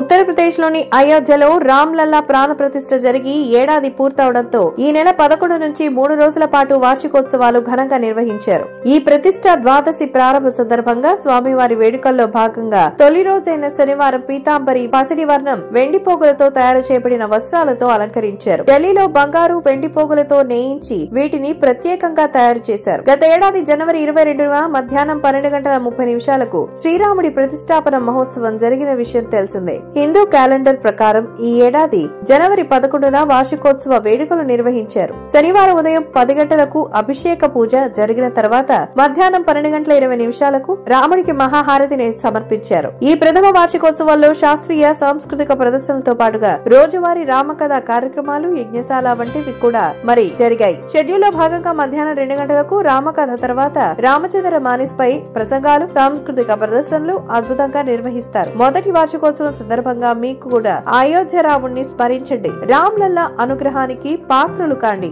ఉత్తరప్రదేశ్ లోని అయోధ్యలో రామ్లల్లా ప్రాణ ప్రతిష్ఠ జరిగి ఏడాది పూర్తవడంతో ఈ నెల 11 నుంచి 3 రోజుల పాటు వార్షికోత్సవాలు ఘనంగా నిర్వహించారు. ఈ ప్రతిష్ఠ ద్వాదశి ప్రారంభ సందర్భంగా స్వామివారి వేడుకల్లో భాగంగా తొలి రోజైన శనివారం పీతాంబరి పసిడి వర్ణం వెండి పోగులతో తయారు చేయబడిన వస్త్రాలతో అలంకరించారు. ఢిల్లీలో బంగారు వెండి పోగులతో నేయించి వీటిని ప్రత్యేకంగా తయారు చేశారు. గత ఏడాది జనవరి 22న మధ్యాహ్నం 12:30 శ్రీరాముడి ప్రతిష్టాపన మహోత్సవం జరిగిన విషయం తెలిసిందే. హిందూ క్యాలెండర్ ప్రకారం ఈ ఏడాది జనవరి 11న వార్షికోత్సవ వేడుకలు నిర్వహించారు. శనివారం ఉదయం 10 గంటలకు అభిషేక పూజ జరిగిన తర్వాత మధ్యాహ్నం 12:20 రాముడికి మహాహారతిని సమర్పించారు. ఈ ప్రథమ వార్షికోత్సవాల్లో శాస్త్రీయ సాంస్కృతిక ప్రదర్శనలతో పాటుగా రోజువారీ రామకథ కార్యక్రమాలు, యజ్ఞశాల వంటివి కూడా జరిగాయి. షెడ్యూల్ లో భాగంగా మధ్యాహ్నం 2 గంటలకు రామకథ తర్వాత రామచంద్ర మానస్ పై ప్రసంగాలు, సాంస్కృతిక ప్రదర్శనలు అద్భుతంగా నిర్వహిస్తారు. మొదటి వార్షికోత్సవం సందర్భంగా మీకు కూడా అయోధ్య రాముడిని స్మరించండి. రామ్లల్లా అనుగ్రహానికి పాత్రలు కాండి.